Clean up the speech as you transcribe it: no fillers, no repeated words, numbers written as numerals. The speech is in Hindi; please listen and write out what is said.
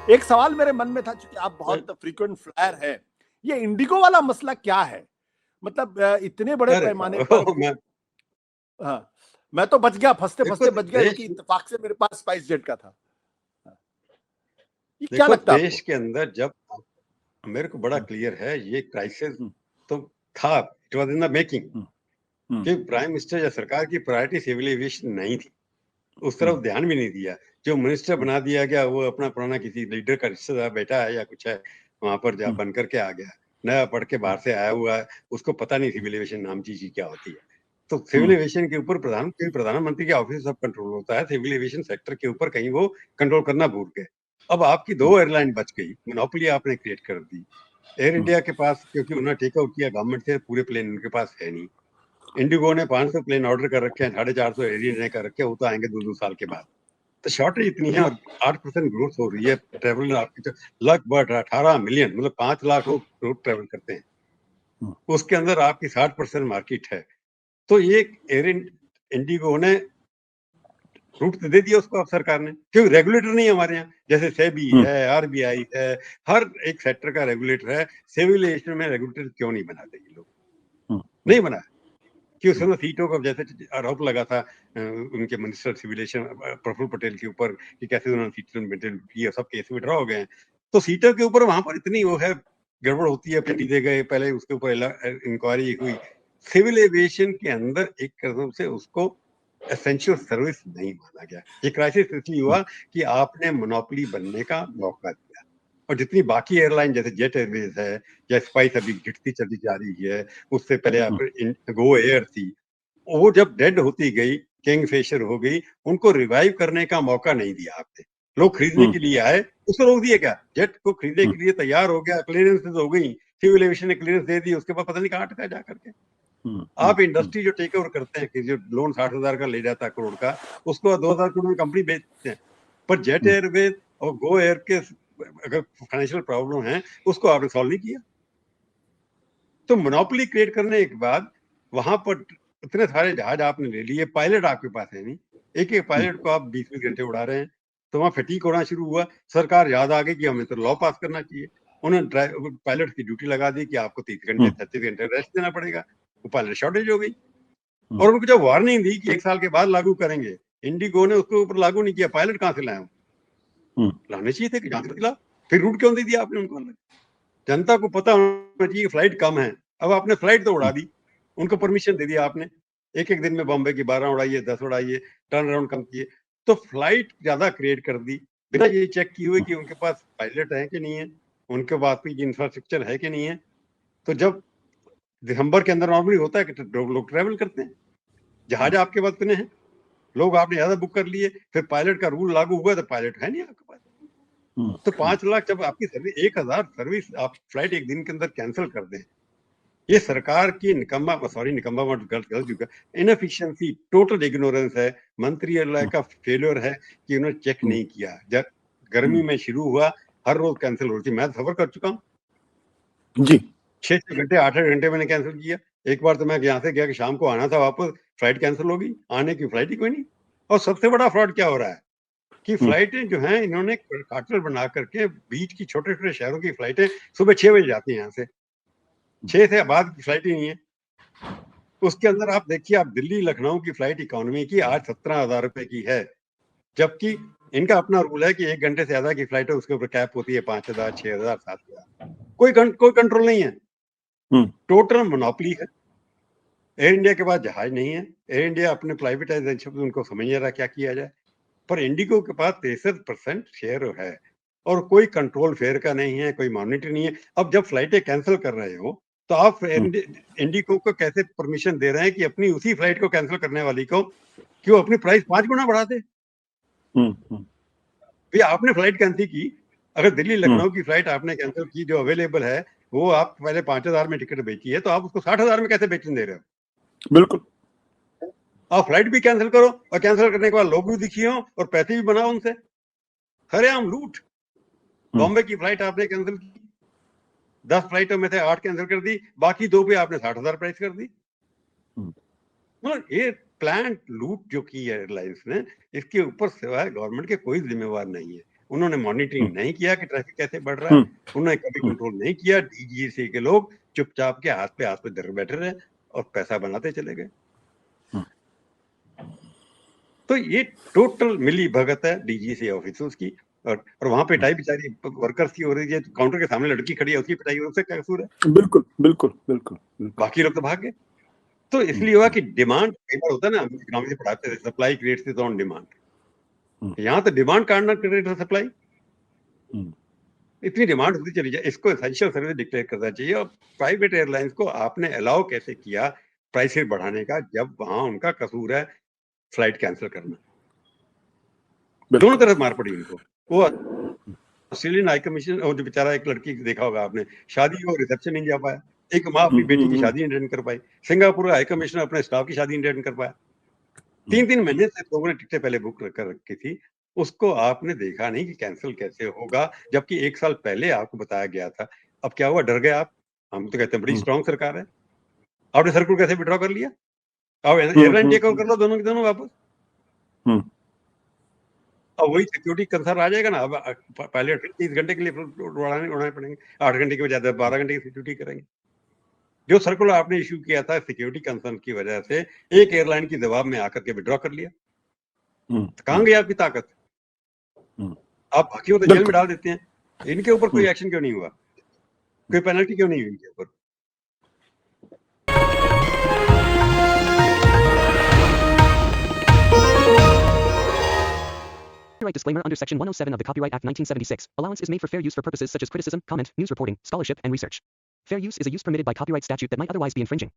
एक सवाल मेरे मन में था, चूंकि आप बहुत फ्रीक्वेंट फ्लायर हैं, ये इंडिगो वाला मसला क्या है? मतलब इतने बड़े अरे पैमाने पर मैं हाँ, मैं तो बच गया, देखो फंसते-फंसते बच गया, देश क्योंकि इत्तेफाक से मेरे पास स्पाइस जेट का था। ये क्या देखो लगता है देश आपको? के अंदर जब मेरे को बड़ा हुँ, क्लियर है ये क्राइसिस हुँ, तो था, it was in the making, हुँ, हुँ, कि प्राइम मिनिस्टर या सरकार की प्रायोरिटी सिविल एविएशन नहीं थी, उस हुँ, तरफ ध्यान भी नहीं दिया। जो मिनिस्टर हुँ, बना दिया गया वो अपना पुराना किसी लीडर का रिश्तेदार बेटा है या कुछ है, वहां पर जा हुँ, बन करके आ गया, नया पढ़ के हुँ, बाहर से आया हुआ है, उसको पता नहीं सिविल एविएशन नाम की चीज क्या होती है। तो सिविल हुँ, एविएशन के ऊपर प्रधानमंत्री के ऑफिस सब कंट्रोल होता है, सिविल एविएशन सेक्टर के ऊपर कहीं वो कंट्रोल करना भूल गए। अब आपकी हुँ, दो एयरलाइन बच गई, मोनोपोली आपने क्रिएट कर दी। एयर हुँ, इंडिया के पास, क्योंकि उन्होंने टेक आउट किया गवर्नमेंट से, पूरे प्लेन उनके पास है नहीं। इंडिगो ने 500 प्लेन ऑर्डर कर रखे हैं, 450 एयर इंडिया ने कर रखे हैं, वो तो आएंगे 2-2 साल के बाद। तो शॉर्टेज इतनी है और 8% ग्रोथ हो रही है ट्रेवल आपकी, तो लगभग 18 मिलियन, मतलब 5 लाख लोग रोड ट्रेवल करते हैं, हुँ, उसके अंदर आपकी 60% मार्केट है। तो ये एयर इंडिगो ने रूट दे दिया उसको, अब सरकार ने, क्योंकि रेगुलेटर नहीं है हमारे यहाँ, जैसे सेबी हुँ, है, आरबीआई है, हर एक सेक्टर का रेगुलेटर है। सिविल एविएशन में रेगुलेटर क्यों नहीं बनाते ये लोग? हुँ, हुँ, नहीं बना कि हुँ, उसमें सीटों का जैसे आरोप लगा था उनके मिनिस्टर सिविलेशन प्रफुल्ल पटेल के ऊपर, कि कैसे उन्होंने सीटें मेंटेन की, और सब केस विड्रॉ हो गए हैं। तो सीटों के ऊपर वहां पर इतनी वो है, गड़बड़ होती है, पेटी दे गए, पहले उसके ऊपर इंक्वायरी हुई। सिविल एविएशन के अंदर एक कदम से उसको एसेंशियल सर्विस नहीं माना गया। ये क्राइसिस इसलिए हुँ, हुआ कि आपने मोनोपोली बनने का मौका दिया, और जितनी बाकी एयरलाइन जैसे जेट एयरवेज है या स्पाइस अभी घिटती चली जा रही है, उससे पहले हुँ, आप गो एयर थी, वो जब डेड होती गई, किंगफिशर हो गई, उनको रिवाइव करने का मौका नहीं दिया आपने। लोग खरीदने हुँ, के लिए आए, उसको रोक दिया क्या? जेट को खरीदने हुँ, के लिए तैयार हो गया, क्लियरेंस हो गई, सिविल एविएशन ने क्लियरेंस दे दी, उसके बाद पता नहीं कहाँ अटका जा करके। हुँ, आप हुँ, इंडस्ट्री जो टेक ओवर करते हैं, कि जो लोन 60,000 का ले जाता है करोड़ का, उसको 2,000 करोड़ में कंपनी बेचते हैं। पर जेट हुँ, एयरवेज और गो एयर के अगर फाइनेंशियल प्रॉब्लम है, उसको आपने सॉल्व नहीं किया। तो मोनोपोली क्रिएट करने के बाद वहां पर इतने सारे जहाज आपने ले लिए, पायलट आपके पास है नहीं, एक एक हुँ, पायलट को आप 20-20 घंटे उड़ा रहे हैं, तो वहां फटीक होना शुरू हुआ। सरकार याद आ गई कि हमें तो लॉ पास करना चाहिए, उन्होंने पायलट की ड्यूटी लगा दी कि आपको 30 घंटे हुँ, 36 घंटे रेस्ट देना पड़ेगा। वो पायलट शॉर्टेज हो गई, हुँ, और उनको जब वार्निंग दी कि 1 साल के बाद लागू करेंगे, इंडिगो ने उसके ऊपर लागू नहीं किया। पायलट कहाँ से लाए? हुँ, लाने चाहिए थे कि जांच के खिलाफ। फिर रूट क्यों दे दिया आपने उनको अलग? जनता को पता होना चाहिए कि फ्लाइट कम है, अब आपने फ्लाइट तो उड़ा दी, उनको परमिशन दे दिया आपने, एक एक दिन में बॉम्बे की 12 उड़ाइए, 10 उड़ाइए, टर्न अराउंड कम किए, तो फ्लाइट ज्यादा क्रिएट कर दी, बिना ये चेक किए हुए कि उनके पास पायलट है कि नहीं है, उनके पास भी इंफ्रास्ट्रक्चर है कि नहीं है। तो जब दिसंबर के अंदर नॉर्मली होता है कि लोग ट्रेवल करते हैं, जहाज आपके पास इतने हैं, लोग आपने ज्यादा बुक कर लिए, फिर पायलट का रूल लागू हुआ तो पायलट है नहीं आपके पास। हुँ, तो हुँ, 5 लाख जब आपकी सर्विस, 1,000 सर्विस आप फ्लाइट एक दिन के अंदर कैंसिल कर दें, ये सरकार की निकम्मा, सॉरी निकम्मा वर्ड गलत गलत चुका, इनएफिशिएंसी, टोटल इग्नोरेंस है, मंत्रियालय हुँ, का फेलियर है कि उन्होंने चेक हुँ, नहीं किया। जब गर्मी हुँ, में शुरू हुआ, हर रोज कैंसिल हो रही थी, मैं सफर कर चुका हूँ, जी, 6-6 घंटे 8-8 घंटे मैंने कैंसिल किया। एक बार तो मैं यहाँ से गया कि शाम को आना था वापस, फ्लाइट कैंसिल हो गई, आने की फ्लाइट ही कोई नहीं। और सबसे बड़ा फ्रॉड क्या हो रहा है कि हुँ, फ्लाइटें जो हैं, इन्होंने कार्टेल बना करके बीच की छोटे छोटे शहरों की फ्लाइटें सुबह 6 बजे जाती हैं यहाँ से, 6 से बाद की फ्लाइट ही नहीं है। उसके अंदर आप देखिए, आप दिल्ली लखनऊ की फ्लाइट इकोनॉमी की आज 17,000 रुपए की है, जबकि इनका अपना रूल है कि 1 घंटे से ज्यादा की फ्लाइट है उसके ऊपर कैप होती है 5,000, 6,000, 7,000। कोई कंट्रोल नहीं है, हुँ, टोटल मोनोपोली है। एयर इंडिया के पास जहाज नहीं है, एयर इंडिया अपने प्राइवेटाइजेशन उनको समझ नहीं आ रहा क्या किया जाए। पर इंडिगो के पास 63% शेयर है, और कोई कंट्रोल फेयर का नहीं है, कोई मॉनिटर नहीं है। अब जब फ्लाइटें कैंसिल कर रहे हो, तो आप हुँ, इंडिगो को कैसे परमिशन दे रहे हैं कि अपनी उसी फ्लाइट को कैंसिल करने वाली को, कि वो अपनी प्राइस 5 गुना बढ़ा दे? हुँ, हुँ, भैया आपने फ्लाइट कैंसिल की, अगर दिल्ली हुँ, लखनऊ की फ्लाइट आपने कैंसिल की, जो अवेलेबल है, वो आप पहले 5,000 में टिकट बेची है, तो आप उसको 60,000 में कैसे बेचने दे रहे हो? बिल्कुल, आप फ्लाइट भी कैंसिल करो, और कैंसिल करने के बाद लोग भी दुखी हो और पैसे भी बनाओ उनसे, सरेआम लूट। हुँ, बॉम्बे की फ्लाइट आपने कैंसिल की, 10 फ्लाइटों में से 8 कैंसिल कर दी, बाकी 2 पे आपने 60,000 प्राइस कर दी। हुँ, मतलब ये प्लान लूट जो की है एयरलाइंस ने, इसके ऊपर सिवाय गवर्नमेंट के कोई जिम्मेवार नहीं है। उन्होंने मॉनिटरिंग नहीं किया कि ट्रैफिक कैसे बढ़ रहा है, उन्होंने कभी कंट्रोल नहीं किया। डीजीसीए के लोग चुपचाप के हाथ पे धर बैठे रहे और पैसा बनाते चले गए। तो ये टोटल मिली भगत है डीजीसीए ऑफिसर्स की, और वहां पे पिटाई बेचारी वर्कर्स की हो रही है। काउंटर के सामने लड़की खड़ी है, उसकी पिटाई हो, उससे क्या कसूर है? बिल्कुल बिल्कुल बिल्कुल बिल्कुल। बाकी लोग तो भाग गए। तो इसलिए हुआ कि डिमांड, कई बार होता है ना, इकोनॉमिक्स से पढ़ाते थे, supply creates the on demand. यहाँ तो डिमांड काटना क्रिएट सप्लाई, इतनी डिमांड होती चली जाए, इसको एसेंशियल सर्विस डिक्लेयर करना चाहिए। और प्राइवेट एयरलाइंस को आपने अलाउ कैसे किया प्राइसेस बढ़ाने का, जब वहां उनका कसूर है फ्लाइट कैंसिल करना? दोनों तरफ मार पड़ी उनको। वो ऑस्ट्रेलियन हाई कमीशन, और जो बेचारा एक लड़की देखा होगा आपने, शादी और रिसेप्शन नहीं जा पाया, एक माँ अपनी बेटी की शादी नहीं अटेंड कर पाई, सिंगापुर हाई कमिश्नर अपने स्टाफ की शादी नहीं अटेंड कर पाया। 3-3 महीने से लोगों ने टिकटें पहले बुक कर रखी थी, उसको आपने देखा नहीं कि कैंसिल कैसे होगा, जबकि 1 साल पहले आपको बताया गया था। अब क्या हुआ, डर गए आप? हम तो कहते हैं बड़ी स्ट्रांग सरकार है। आपने सर्कुलर कैसे विड्रॉ कर लिया? अब एयरलाइन टेक ओवर कर लो दोनों के दोनों वापस। अब वही सिक्योरिटी कंसर्न आ जाएगा ना। अब पहले 30 घंटे के लिए उड़ाने पड़ेंगे, 8 घंटे की बजाय 12 घंटे की सिक्योरिटी करेंगे। जो सर्कुलर आपने इश्यू किया था सिक्योरिटी कंसर्न की वजह से, एक एयरलाइन की जवाब में आकर के विड्रॉ कर लिया। कहां गई आपकी ताकत? आप बाकियों को तो जेल में डाल देते हैं, इनके ऊपर कोई एक्शन क्यों नहीं हुआ? कोई पेनल्टी क्यों नहीं हुई इनके ऊपर? Copyright disclaimer under Section 107 of the Copyright Act 1976. Allowance is made for fair use for purposes such as criticism, comment, news reporting, scholarship, and research. Fair use is a use permitted by copyright statute that might otherwise be infringing.